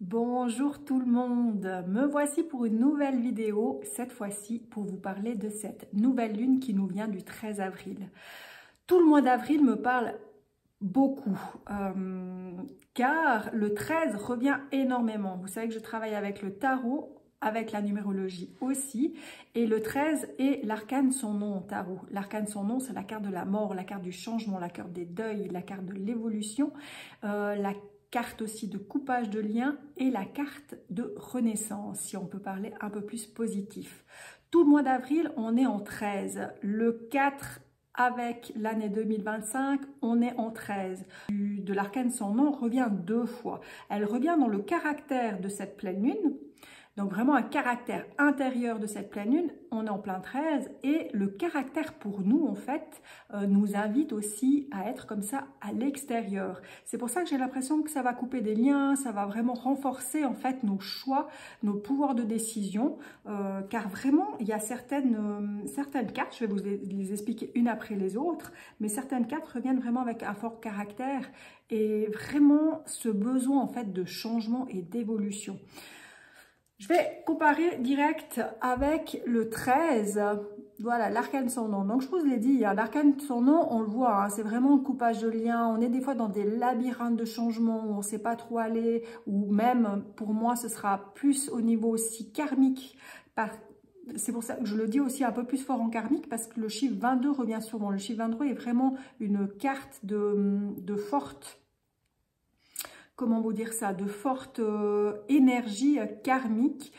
Bonjour tout le monde, me voici pour une nouvelle vidéo, cette fois-ci pour vous parler de cette nouvelle lune qui nous vient du 13 avril. Tout le mois d'avril me parle beaucoup, car le 13 revient énormément. Vous savez que je travaille avec le tarot, avec la numérologie aussi, et le 13 est l'arcane sans nom en tarot. L'arcane sans nom, c'est la carte de la mort, la carte du changement, la carte des deuils, la carte de l'évolution, la carte aussi de coupage de liens et la carte de renaissance, si on peut parler un peu plus positif. Tout le mois d'avril, on est en 13. Le 4 avec l'année 2025, on est en 13. De l'arcane sans nom revient deux fois. Elle revient dans le caractère de cette pleine lune. Donc vraiment un caractère intérieur de cette pleine lune, on est en plein 13 et le caractère pour nous en fait nous invite aussi à être comme ça à l'extérieur. C'est pour ça que j'ai l'impression que ça va couper des liens, ça va vraiment renforcer en fait nos choix, nos pouvoirs de décision, car vraiment il y a certaines cartes, je vais vous les expliquer une après les autres, mais certaines cartes reviennent vraiment avec un fort caractère et vraiment ce besoin en fait de changement et d'évolution. Je vais comparer direct avec le 13, voilà, l'arcane sans nom. Donc, je vous l'ai dit, l'arcane sans nom, on le voit, hein, c'est vraiment le coupage de liens. On est des fois dans des labyrinthes de changement où on ne sait pas trop aller, ou même, pour moi, ce sera plus au niveau aussi karmique. C'est pour ça que je le dis aussi un peu plus fort en karmique, parce que le chiffre 22 revient souvent. Le chiffre 22 est vraiment une carte de forte... comment vous dire ça, de forte énergie karmique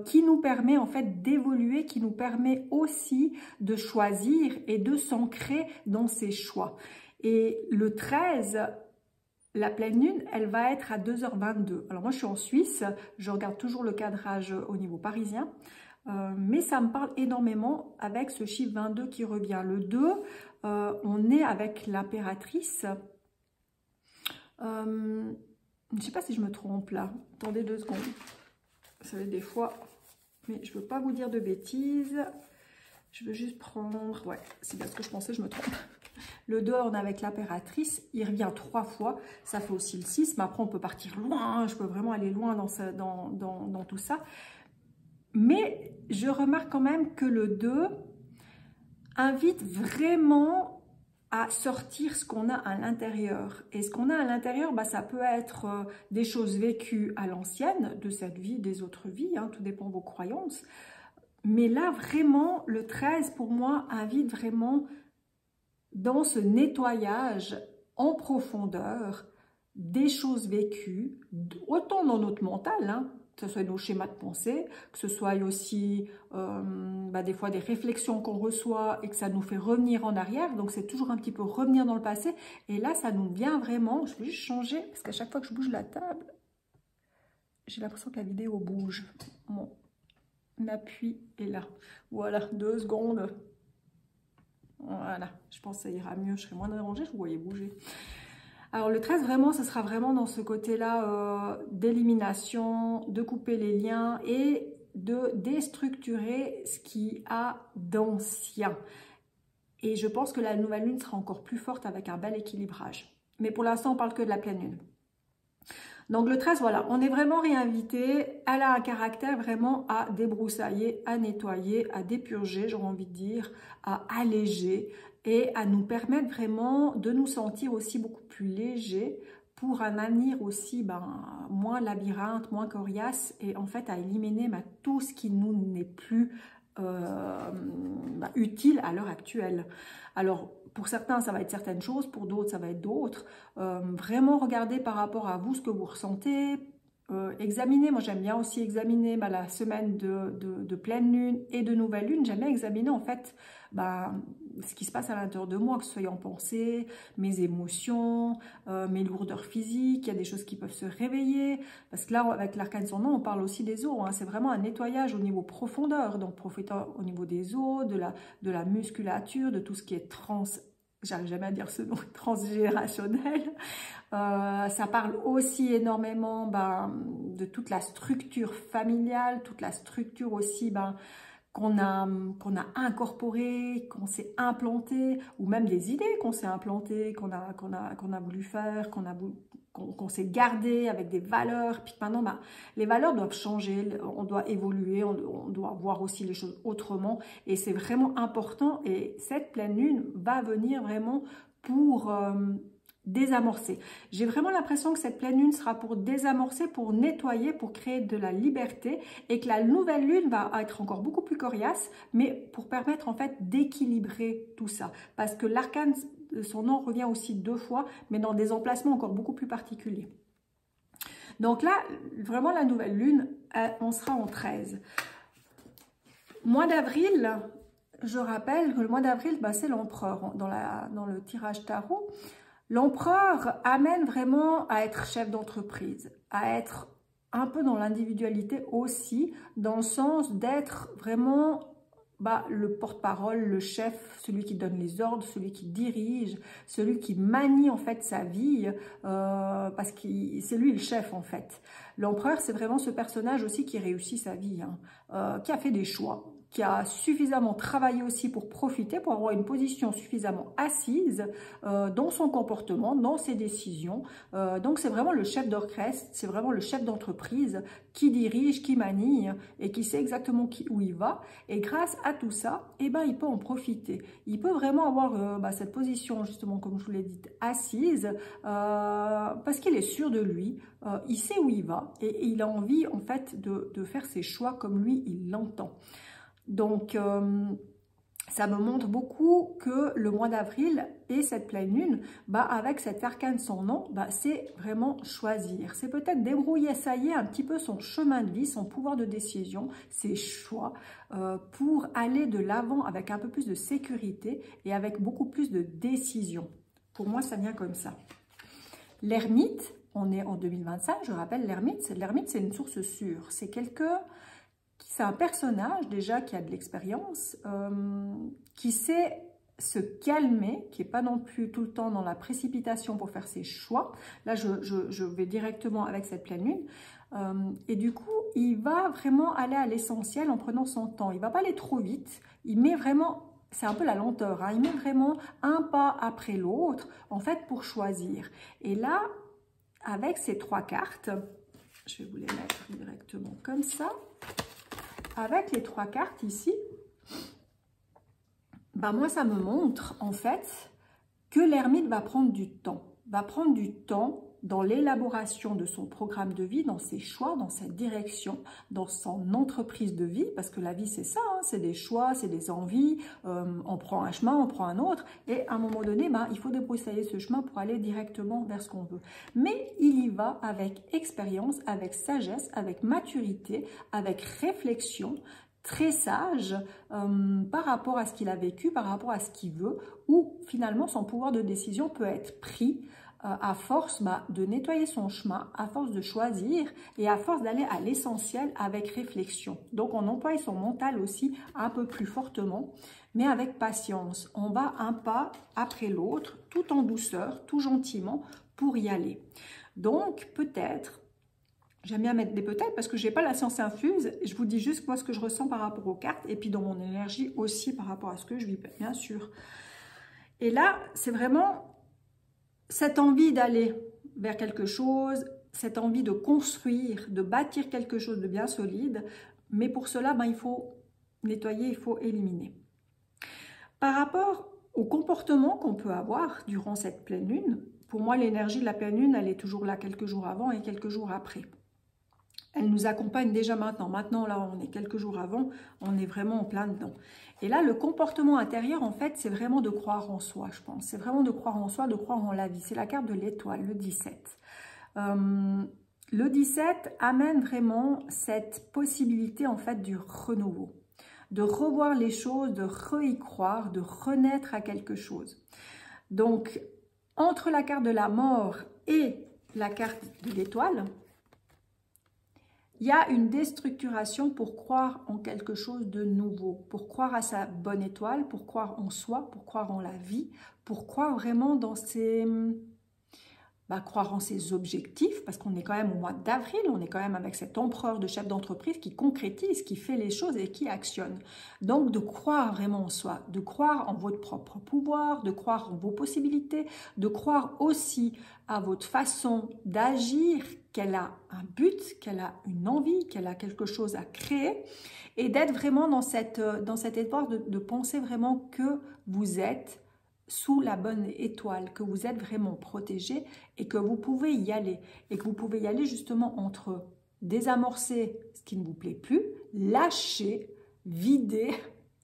qui nous permet en fait d'évoluer, qui nous permet aussi de choisir et de s'ancrer dans ses choix. Et le 13, la pleine lune, elle va être à 2h22. Alors moi je suis en Suisse, je regarde toujours le cadrage au niveau parisien, mais ça me parle énormément avec ce chiffre 22 qui revient. Le 2, on est avec l'impératrice. Je ne sais pas si je me trompe là. Attendez 2 secondes. Vous savez, des fois, mais je ne veux pas vous dire de bêtises. Je veux juste prendre... Ouais, c'est bien ce que je pensais, je me trompe. Le 2, on est avec l'impératrice. Il revient 3 fois. Ça fait aussi le 6. Mais après, on peut partir loin. Je peux vraiment aller loin dans tout ça. Mais je remarque quand même que le 2 invite vraiment à sortir ce qu'on a à l'intérieur. Et ce qu'on a à l'intérieur, bah, ça peut être des choses vécues à l'ancienne, de cette vie, des autres vies, hein, tout dépend de vos croyances. Mais là, vraiment, le 13, pour moi, invite vraiment dans ce nettoyage en profondeur des choses vécues, autant dans notre mental, hein, que ce soit nos schémas de pensée, que ce soit aussi des fois des réflexions qu'on reçoit et que ça nous fait revenir en arrière. Donc c'est toujours un petit peu revenir dans le passé. Et là, ça nous vient vraiment, je vais juste changer, parce qu'à chaque fois que je bouge la table, j'ai l'impression que la vidéo bouge. Mon appui est là. Voilà, 2 secondes. Voilà, je pense que ça ira mieux, je serai moins dérangée, je vous voyais bouger. Alors le 13, vraiment, ce sera vraiment dans ce côté-là d'élimination, de couper les liens et de déstructurer ce qui a d'ancien. Et je pense que la nouvelle lune sera encore plus forte avec un bel équilibrage. Mais pour l'instant, on parle que de la pleine lune. Donc le 13, voilà, on est vraiment réinvité. Elle a un caractère vraiment à débroussailler, à nettoyer, à dépurger, j'aurais envie de dire, à alléger et à nous permettre vraiment de nous sentir aussi beaucoup plus légers pour un avenir aussi moins labyrinthe, moins coriace et en fait à éliminer tout ce qui nous n'est plus utile à l'heure actuelle. Alors, pour certains, ça va être certaines choses, pour d'autres, ça va être d'autres. Vraiment regardez par rapport à vous ce que vous ressentez. Examinez, moi j'aime bien aussi examiner la semaine de pleine lune et de nouvelle lune. J'aime bien examiner en fait ce qui se passe à l'intérieur de moi, que ce soit en pensée, mes émotions, mes lourdeurs physiques. Il y a des choses qui peuvent se réveiller. Parce que là, avec l'arcane sans nom, on parle aussi des os. Hein. C'est vraiment un nettoyage au niveau profondeur. Donc profitant au niveau des os, de la musculature, de tout ce qui est j'arrive jamais à dire ce nom, transgénérationnel. Ça parle aussi énormément de toute la structure familiale, toute la structure aussi qu'on a incorporée, qu'on s'est implanté, ou même des idées qu'on s'est implantées, qu'on a voulu faire, qu'on s'est gardé avec des valeurs, puis maintenant, bah, les valeurs doivent changer, on doit évoluer, on doit voir aussi les choses autrement, et c'est vraiment important, et cette pleine lune va venir vraiment pour désamorcer. J'ai vraiment l'impression que cette pleine lune sera pour désamorcer, pour nettoyer, pour créer de la liberté, et que la nouvelle lune va être encore beaucoup plus coriace, mais pour permettre en fait d'équilibrer tout ça, parce que l'arcane, son nom revient aussi 2 fois, mais dans des emplacements encore beaucoup plus particuliers. Donc là, vraiment la nouvelle lune, on sera en 13. Mois d'avril, je rappelle que le mois d'avril, bah, c'est l'empereur dans le tirage tarot. L'empereur amène vraiment à être chef d'entreprise, à être un peu dans l'individualité aussi, dans le sens d'être vraiment le porte-parole, le chef, celui qui donne les ordres, celui qui dirige, celui qui manie en fait sa vie, parce que c'est lui le chef en fait. L'empereur, c'est vraiment ce personnage aussi qui réussit sa vie, qui a fait des choix, qui a suffisamment travaillé aussi pour profiter, pour avoir une position suffisamment assise dans son comportement, dans ses décisions. Donc c'est vraiment le chef d'orchestre, c'est vraiment le chef d'entreprise qui dirige, qui manie et qui sait exactement où il va. Et grâce à tout ça, eh ben, il peut en profiter. Il peut vraiment avoir cette position, justement, comme je vous l'ai dit, assise, parce qu'il est sûr de lui, il sait où il va et il a envie en fait de faire ses choix comme lui, il l'entend. Donc, ça me montre beaucoup que le mois d'avril et cette pleine lune, avec cet arcane sans nom, c'est vraiment choisir. C'est peut-être débrouiller, ça y est, un petit peu son chemin de vie, son pouvoir de décision, ses choix, pour aller de l'avant avec un peu plus de sécurité et avec beaucoup plus de décision. Pour moi, ça vient comme ça. L'ermite, on est en 2025, je rappelle, l'ermite, c'est une source sûre. C'est quelqu'un... C'est un personnage déjà qui a de l'expérience, qui sait se calmer, qui n'est pas non plus tout le temps dans la précipitation pour faire ses choix. Là, je vais directement avec cette pleine lune. Et du coup, il va vraiment aller à l'essentiel en prenant son temps. Il ne va pas aller trop vite. Il met vraiment, c'est un peu la lenteur, il met vraiment un pas après l'autre, en fait, pour choisir. Et là, avec ces 3 cartes, je vais vous les mettre directement comme ça. Avec les 3 cartes ici, moi ça me montre en fait que l'ermite va prendre du temps. Dans l'élaboration de son programme de vie, dans ses choix, dans sa direction, dans son entreprise de vie, parce que la vie c'est ça, c'est des choix, c'est des envies, on prend un chemin, on prend un autre, et à un moment donné, il faut débroussailler ce chemin pour aller directement vers ce qu'on veut. Mais il y va avec expérience, avec sagesse, avec maturité, avec réflexion, très sage par rapport à ce qu'il a vécu, par rapport à ce qu'il veut, où finalement son pouvoir de décision peut être pris à force de nettoyer son chemin, à force de choisir et à force d'aller à l'essentiel avec réflexion. Donc on emploie son mental aussi un peu plus fortement, mais avec patience. On va un pas après l'autre, tout en douceur, tout gentiment pour y aller. Donc peut-être, j'aime bien mettre des peut-être parce que je n'ai pas la science infuse, je vous dis juste moi ce que je ressens par rapport aux cartes et puis dans mon énergie aussi par rapport à ce que je vis, bien sûr. Et là, c'est vraiment cette envie d'aller vers quelque chose, cette envie de construire, de bâtir quelque chose de bien solide, mais pour cela, il faut nettoyer, il faut éliminer. Par rapport au comportement qu'on peut avoir durant cette pleine lune, pour moi, l'énergie de la pleine lune, elle est toujours là quelques jours avant et quelques jours après. Elle nous accompagne déjà maintenant. Maintenant, là, on est quelques jours avant, on est vraiment en plein dedans. Et là, le comportement intérieur, en fait, c'est vraiment de croire en soi, je pense. C'est vraiment de croire en soi, de croire en la vie. C'est la carte de l'étoile, le 17. Le 17 amène vraiment cette possibilité, en fait, du renouveau. De revoir les choses, de y croire, de renaître à quelque chose. Donc, entre la carte de la mort et la carte de l'étoile, il y a une déstructuration pour croire en quelque chose de nouveau, pour croire à sa bonne étoile, pour croire en soi, pour croire en la vie, pour croire vraiment dans croire en ses objectifs, parce qu'on est quand même au mois d'avril, on est quand même avec cet empereur de chef d'entreprise qui concrétise, qui fait les choses et qui actionne. Donc de croire vraiment en soi, de croire en votre propre pouvoir, de croire en vos possibilités, de croire aussi à votre façon d'agir, qu'elle a un but, qu'elle a une envie, qu'elle a quelque chose à créer, et d'être vraiment dans cet espoir de penser vraiment que vous êtes sous la bonne étoile, que vous êtes vraiment protégé et que vous pouvez y aller. Et que vous pouvez y aller justement entre désamorcer ce qui ne vous plaît plus, lâcher, vider,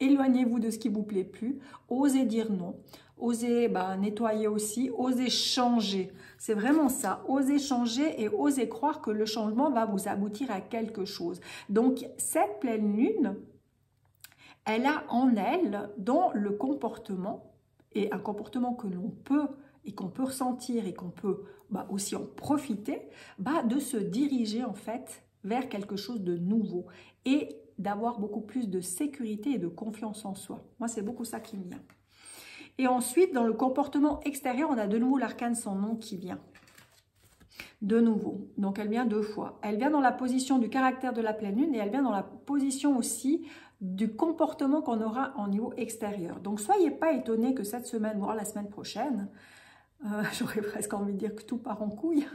éloignez-vous de ce qui ne vous plaît plus, osez dire non, osez nettoyer aussi, osez changer. C'est vraiment ça, osez changer et osez croire que le changement va vous aboutir à quelque chose. Donc cette pleine lune, elle a en elle, dans le comportement, et un comportement que l'on peut et qu'on peut ressentir et qu'on peut aussi en profiter, de se diriger en fait vers quelque chose de nouveau et d'avoir beaucoup plus de sécurité et de confiance en soi. Moi, c'est beaucoup ça qui me vient. Et ensuite, dans le comportement extérieur, on a de nouveau l'arcane sans nom qui vient. De nouveau, donc elle vient 2 fois. Elle vient dans la position du caractère de la pleine lune et elle vient dans la position aussi du comportement qu'on aura au niveau extérieur. Donc, soyez pas étonnés que cette semaine, voire la semaine prochaine, j'aurais presque envie de dire que tout part en couille,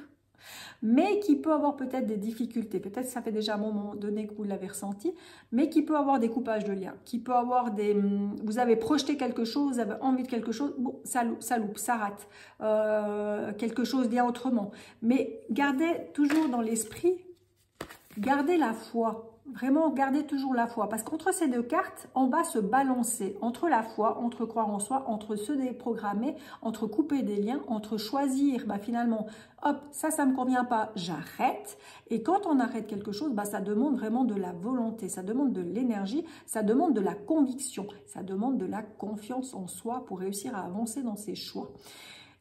mais qui peut avoir peut-être des difficultés. Peut-être ça fait déjà un moment donné que vous l'avez ressenti, mais qui peut avoir des coupages de liens, qui peut avoir des... Vous avez projeté quelque chose, vous avez envie de quelque chose, bon, ça loupe, ça rate. Quelque chose vient autrement. Mais gardez toujours dans l'esprit, gardez la foi. Vraiment, gardez toujours la foi. Parce qu'entre ces 2 cartes, on va se balancer entre la foi, entre croire en soi, entre se déprogrammer, entre couper des liens, entre choisir, finalement, hop, ça ne me convient pas, j'arrête. Et quand on arrête quelque chose, ça demande vraiment de la volonté, ça demande de l'énergie, ça demande de la conviction, ça demande de la confiance en soi pour réussir à avancer dans ses choix.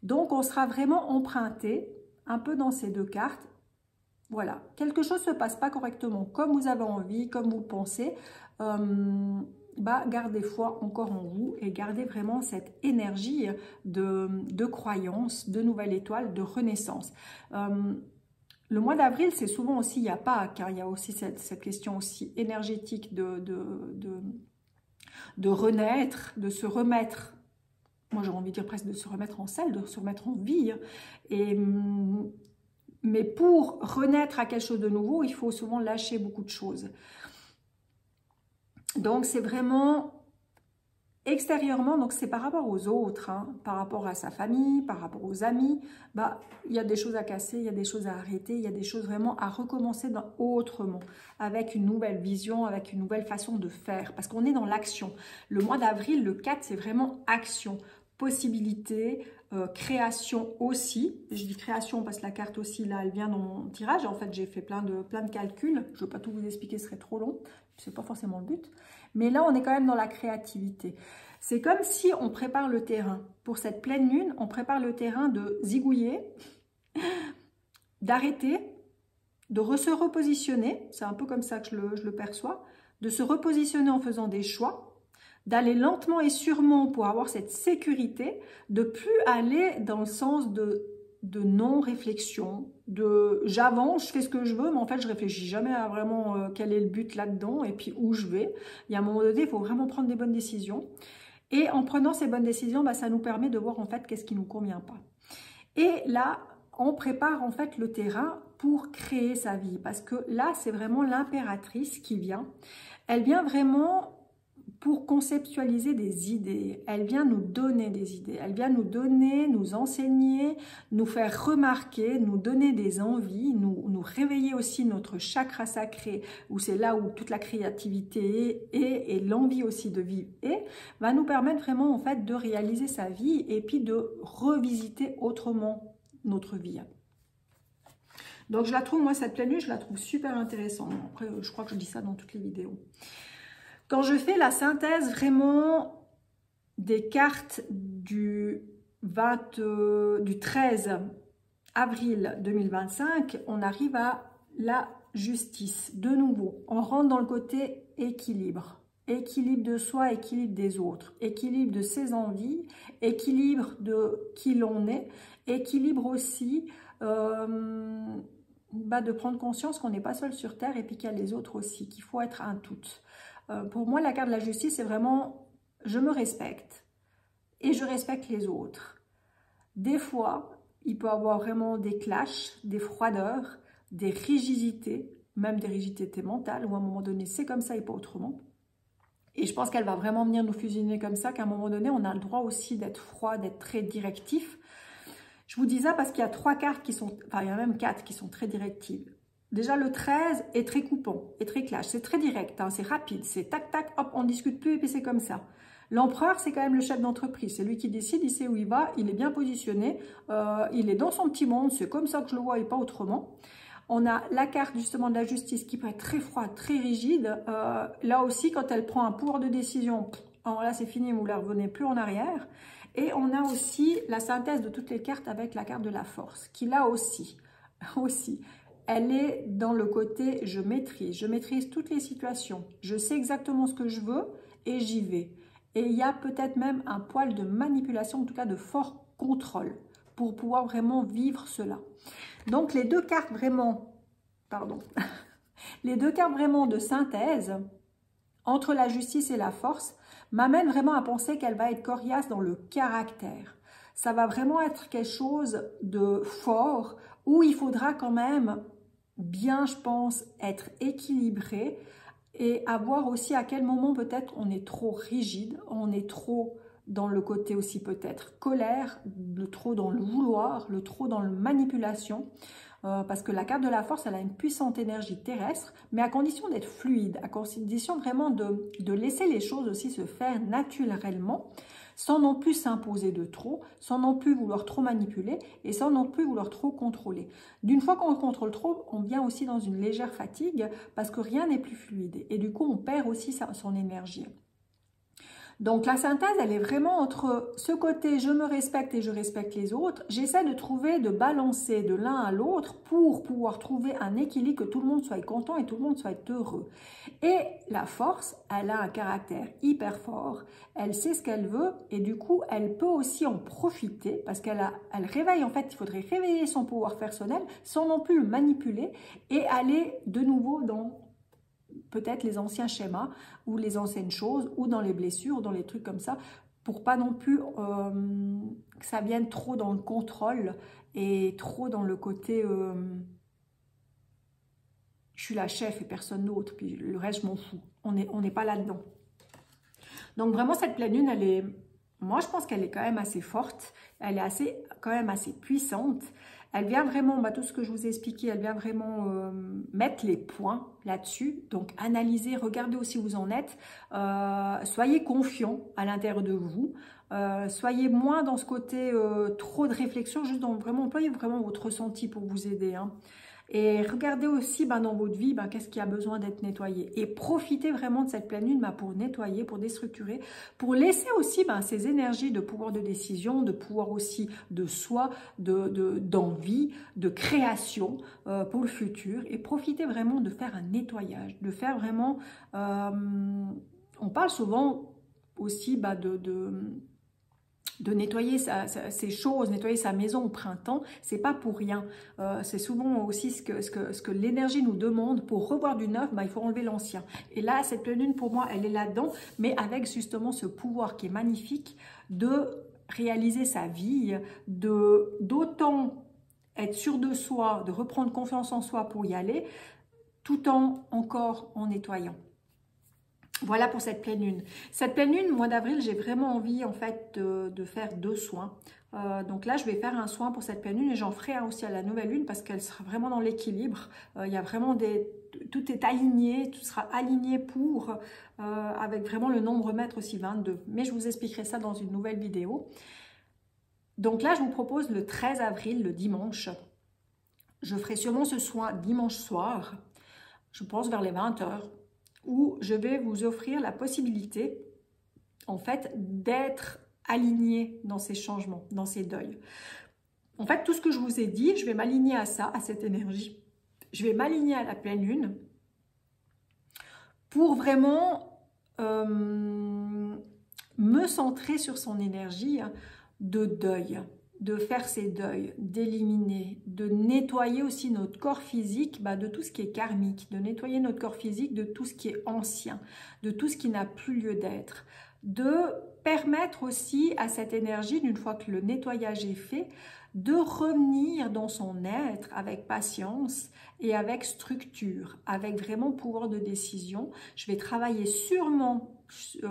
Donc, on sera vraiment emprunté un peu dans ces 2 cartes. Voilà, quelque chose ne se passe pas correctement comme vous avez envie, comme vous le pensez, gardez foi encore en vous et gardez vraiment cette énergie de croyance, de nouvelle étoile, de renaissance. Le mois d'avril, c'est souvent aussi, il n'y a pas, car il y a aussi cette question aussi énergétique de renaître, de se remettre. Moi, j'ai envie de dire presque de se remettre en selle, de se remettre en vie. Mais pour renaître à quelque chose de nouveau, il faut souvent lâcher beaucoup de choses. Donc, c'est vraiment extérieurement, donc c'est par rapport aux autres, par rapport à sa famille, par rapport aux amis. Il y a des choses à casser, il y a des choses à arrêter, il y a des choses vraiment à recommencer autrement, avec une nouvelle vision, avec une nouvelle façon de faire, parce qu'on est dans l'action. Le mois d'avril, le 4, c'est vraiment action. Possibilité, création aussi. Je dis création parce que la carte aussi, là, elle vient dans mon tirage. En fait, j'ai fait plein de calculs. Je ne vais pas tout vous expliquer, ce serait trop long. Ce n'est pas forcément le but. Mais là, on est quand même dans la créativité. C'est comme si on prépare le terrain. Pour cette pleine lune, on prépare le terrain de zigouiller, d'arrêter, de se repositionner. C'est un peu comme ça que je le perçois. De se repositionner en faisant des choix. D'aller lentement et sûrement pour avoir cette sécurité, de plus aller dans le sens de non-réflexion, de j'avance, je fais ce que je veux, mais en fait je réfléchis jamais à vraiment quel est le but là-dedans et puis où je vais. Il y a un moment donné, il faut vraiment prendre des bonnes décisions. Et en prenant ces bonnes décisions, ça nous permet de voir en fait qu'est-ce qui ne nous convient pas. Et là, on prépare en fait le terrain pour créer sa vie. Parce que là, c'est vraiment l'impératrice qui vient. Elle vient vraiment pour conceptualiser des idées. Elle vient nous donner des idées. Elle vient nous donner, nous enseigner, nous faire remarquer, nous donner des envies, nous réveiller aussi notre chakra sacré, où c'est là où toute la créativité est, et l'envie aussi de vivre va nous permettre vraiment en fait de réaliser sa vie et puis de revisiter autrement notre vie. Donc je la trouve, moi cette pleine lune, je la trouve super intéressante. Après, je crois que je dis ça dans toutes les vidéos. Quand je fais la synthèse vraiment des cartes du 13 avril 2025, on arrive à la justice. De nouveau, on rentre dans le côté équilibre. équilibre de soi, équilibre des autres, équilibre de ses envies, équilibre de qui l'on est, équilibre aussi de prendre conscience qu'on n'est pas seul sur Terre et puis qu'il y a les autres aussi, qu'il faut être un tout. Pour moi, la carte de la justice, c'est vraiment je me respecte et je respecte les autres. Des fois, il peut y avoir vraiment des clashs, des froideurs, des rigidités, même des rigidités mentales, où à un moment donné, c'est comme ça et pas autrement. Et je pense qu'elle va vraiment venir nous fusionner comme ça, qu'à un moment donné, on a le droit aussi d'être froid, d'être très directif. Je vous dis ça parce qu'il y a 3 cartes qui sont, enfin il y a même 4 qui sont très directives. Déjà le 13 est très coupant, est très clash, c'est très direct, hein, c'est rapide, c'est tac tac, hop, on ne discute plus et puis c'est comme ça. L'empereur, c'est quand même le chef d'entreprise, c'est lui qui décide, il sait où il va, il est bien positionné, il est dans son petit monde, c'est comme ça que je le vois et pas autrement. On a la carte justement de la justice qui peut être très froide, très rigide. Là aussi, quand elle prend un pouvoir de décision, alors là c'est fini, vous ne la revenez plus en arrière. Et on a aussi la synthèse de toutes les cartes avec la carte de la force, qui là aussi, elle est dans le côté je maîtrise toutes les situations, je sais exactement ce que je veux et j'y vais. Et il y a peut-être même un poil de manipulation, en tout cas de fort contrôle, pour pouvoir vraiment vivre cela. Donc les deux cartes vraiment, les deux cartes vraiment de synthèse entre la justice et la force m'amènent vraiment à penser qu'elle va être coriace dans le caractère. Ça va vraiment être quelque chose de fort où il faudra quand même bien, je pense, être équilibré et à voir aussi à quel moment peut-être on est trop rigide, on est trop dans le côté aussi peut-être colère, le trop dans le vouloir, le trop dans la manipulation. Parce que la carte de la force, elle a une puissante énergie terrestre, mais à condition d'être fluide, à condition vraiment de laisser les choses aussi se faire naturellement, sans non plus s'imposer de trop, sans non plus vouloir trop manipuler et sans non plus vouloir trop contrôler. D'une fois qu'on contrôle trop, on vient aussi dans une légère fatigue parce que rien n'est plus fluide et du coup on perd aussi son énergie. Donc la synthèse, elle est vraiment entre ce côté je me respecte et je respecte les autres. J'essaie de trouver, de balancer de l'un à l'autre pour pouvoir trouver un équilibre, que tout le monde soit content et tout le monde soit heureux. Et la force, elle a un caractère hyper fort, elle sait ce qu'elle veut et du coup, elle peut aussi en profiter parce qu'elle réveille, en fait, il faudrait réveiller son pouvoir personnel sans non plus le manipuler et aller de nouveau dans peut-être les anciens schémas ou les anciennes choses ou dans les blessures ou dans les trucs comme ça pour pas non plus que ça vienne trop dans le contrôle et trop dans le côté je suis la chef et personne d'autre puis le reste je m'en fous, on n'est pas là-dedans. Donc vraiment cette pleine lune elle est, moi je pense qu'elle est quand même assez forte, elle est quand même assez puissante. Elle vient vraiment, tout ce que je vous ai expliqué, elle vient vraiment mettre les points là-dessus. Donc, analysez, regardez aussi où vous en êtes. Soyez confiants à l'intérieur de vous. Soyez moins dans ce côté trop de réflexion, juste dans vraiment, employez vraiment votre ressenti pour vous aider. Hein. Et regardez aussi dans votre vie, qu'est-ce qui a besoin d'être nettoyé. Et profitez vraiment de cette pleine lune pour nettoyer, pour déstructurer, pour laisser aussi ces énergies de pouvoir de décision, de pouvoir aussi de soi, d'envie, de création pour le futur. Et profitez vraiment de faire un nettoyage, de faire vraiment... on parle souvent aussi de nettoyer ses choses, nettoyer sa maison au printemps, c'est pas pour rien. C'est souvent aussi ce que l'énergie nous demande. Pour revoir du neuf, il faut enlever l'ancien. Et là, cette pleine lune, pour moi, elle est là-dedans, mais avec justement ce pouvoir qui est magnifique de réaliser sa vie, d'autant être sûr de soi, de reprendre confiance en soi pour y aller, tout encore en nettoyant. Voilà pour cette pleine lune. Cette pleine lune, mois d'avril, j'ai vraiment envie en fait de faire 2 soins. Donc là, je vais faire un soin pour cette pleine lune et j'en ferai un aussi à la nouvelle lune parce qu'elle sera vraiment dans l'équilibre. Il y a vraiment tout est aligné, tout sera aligné pour, avec vraiment le nombre maître aussi 22. Mais je vous expliquerai ça dans une nouvelle vidéo. Donc là, je vous propose le 13 avril, le dimanche. Je ferai sûrement ce soin dimanche soir, je pense vers les 20 h. Où je vais vous offrir la possibilité, en fait, d'être aligné dans ces changements, dans ces deuils. En fait, tout ce que je vous ai dit, je vais m'aligner à ça, à cette énergie. Je vais m'aligner à la pleine lune pour vraiment me centrer sur son énergie de deuil, de faire ses deuils, d'éliminer, de nettoyer aussi notre corps physique de tout ce qui est karmique, de nettoyer notre corps physique de tout ce qui est ancien, de tout ce qui n'a plus lieu d'être, de permettre aussi à cette énergie, une fois que le nettoyage est fait, de revenir dans son être avec patience et avec structure, avec vraiment pouvoir de décision. Je vais travailler sûrement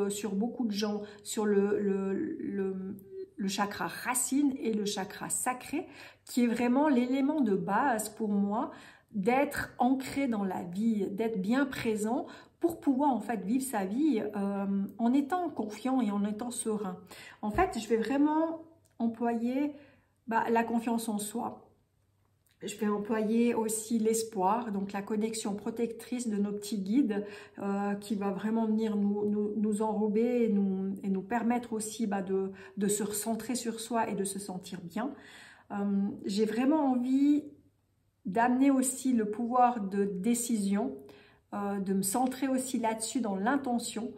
sur beaucoup de gens, sur le chakra racine et le chakra sacré, qui est vraiment l'élément de base pour moi d'être ancré dans la vie, d'être bien présent pour pouvoir en fait vivre sa vie en étant confiant et en étant serein. En fait, je vais vraiment employer la confiance en soi. Je vais employer aussi l'espoir, donc la connexion protectrice de nos petits guides qui va vraiment venir nous enrober et nous permettre aussi de se recentrer sur soi et de se sentir bien. J'ai vraiment envie d'amener aussi le pouvoir de décision, de me centrer aussi là-dessus dans l'intention,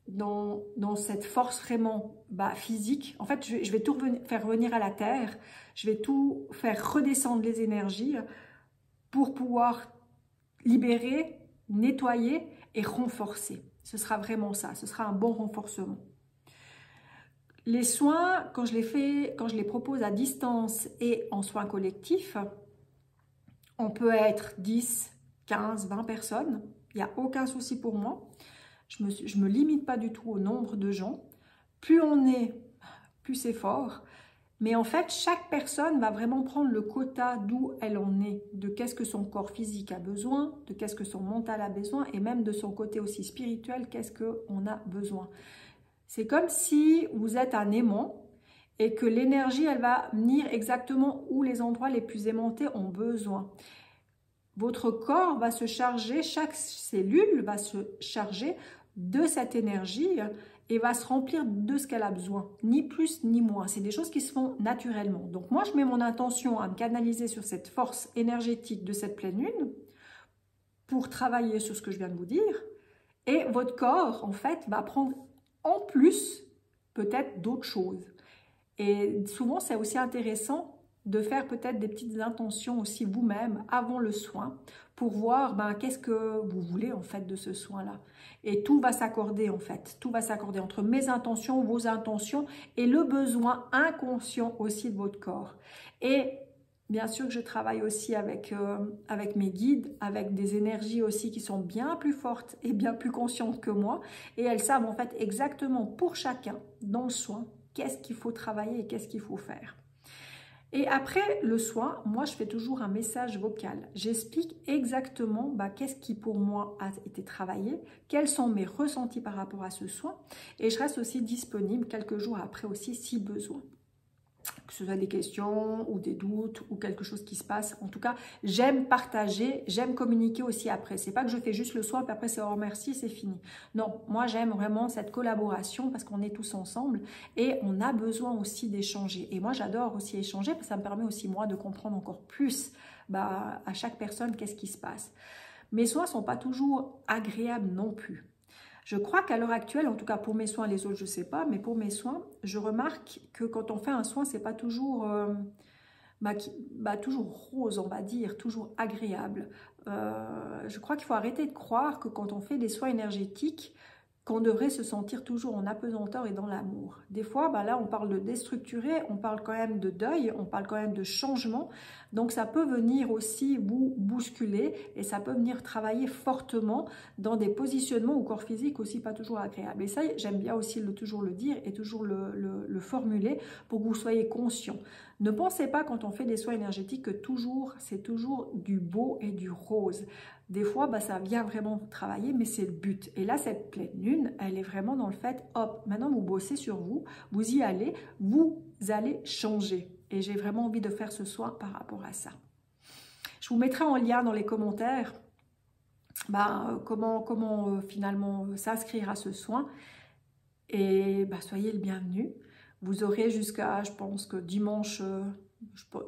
dans cette force vraiment physique. En fait, je vais tout faire revenir à la terre, je vais tout faire redescendre les énergies pour pouvoir libérer, nettoyer et renforcer. Ce sera vraiment ça, ce sera un bon renforcement. Les soins, quand je les propose à distance et en soins collectifs, on peut être 10, 15, 20 personnes, il n'y a aucun souci pour moi. Je me limite pas du tout au nombre de gens. Plus on est, plus c'est fort. Mais en fait, chaque personne va vraiment prendre le quota d'où elle en est, de qu'est-ce que son corps physique a besoin, de qu'est-ce que son mental a besoin, et même de son côté aussi spirituel, qu'est-ce qu'on a besoin. C'est comme si vous êtes un aimant et que l'énergie, elle va venir exactement où les endroits les plus aimantés ont besoin. Votre corps va se charger, chaque cellule va se charger de cette énergie et va se remplir de ce qu'elle a besoin, ni plus ni moins. C'est des choses qui se font naturellement. Donc moi, je mets mon intention à me canaliser sur cette force énergétique de cette pleine lune pour travailler sur ce que je viens de vous dire. Et votre corps, en fait, va prendre en plus peut-être d'autres choses. Et souvent, c'est aussi intéressant de faire peut-être des petites intentions aussi vous-même avant le soin pour voir qu'est-ce que vous voulez en fait de ce soin-là. Et tout va s'accorder en fait, tout va s'accorder entre mes intentions, vos intentions et le besoin inconscient aussi de votre corps. Et bien sûr que je travaille aussi avec mes guides, avec des énergies aussi qui sont bien plus fortes et bien plus conscientes que moi. Et elles savent en fait exactement pour chacun dans le soin qu'est-ce qu'il faut travailler et qu'est-ce qu'il faut faire. Et après le soin, moi je fais toujours un message vocal. J'explique exactement qu'est-ce qui pour moi a été travaillé, quels sont mes ressentis par rapport à ce soin. Et je reste aussi disponible quelques jours après aussi si besoin. Que ce soit des questions ou des doutes ou quelque chose qui se passe. En tout cas, j'aime partager, j'aime communiquer aussi après. C'est pas que je fais juste le soin puis après c'est au revoir, merci, c'est fini. Non, moi j'aime vraiment cette collaboration parce qu'on est tous ensemble et on a besoin aussi d'échanger. Et moi j'adore aussi échanger parce que ça me permet aussi moi de comprendre encore plus à chaque personne qu'est-ce qui se passe. Mes soins sont pas toujours agréables non plus. Je crois qu'à l'heure actuelle, en tout cas pour mes soins, les autres je ne sais pas, mais pour mes soins, je remarque que quand on fait un soin, c'est pas toujours, toujours rose, on va dire, toujours agréable. Je crois qu'il faut arrêter de croire que quand on fait des soins énergétiques, qu'on devrait se sentir toujours en apesanteur et dans l'amour. Des fois, là, on parle de déstructurer, on parle quand même de deuil, on parle quand même de changement. Donc, ça peut venir aussi vous bousculer et ça peut venir travailler fortement dans des positionnements au corps physique aussi pas toujours agréables. Et ça, j'aime bien aussi toujours le dire et toujours le formuler pour que vous soyez conscient. Ne pensez pas quand on fait des soins énergétiques que c'est toujours du beau et du rose. Des fois, ça vient vraiment travailler, mais c'est le but. Et là, cette pleine lune, elle est vraiment dans le fait, hop, maintenant vous bossez sur vous, vous y allez, vous allez changer. Et j'ai vraiment envie de faire ce soin par rapport à ça. Je vous mettrai en lien dans les commentaires comment finalement s'inscrire à ce soin. Et soyez le bienvenu. Vous aurez jusqu'à, je pense que dimanche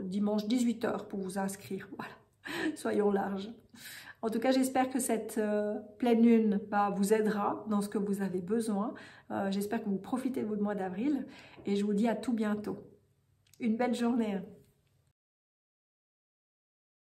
18 h pour vous inscrire. Voilà, soyons larges. En tout cas, j'espère que cette pleine lune vous aidera dans ce que vous avez besoin. J'espère que vous profitez de votre mois d'avril et je vous dis à tout bientôt. Une belle journée.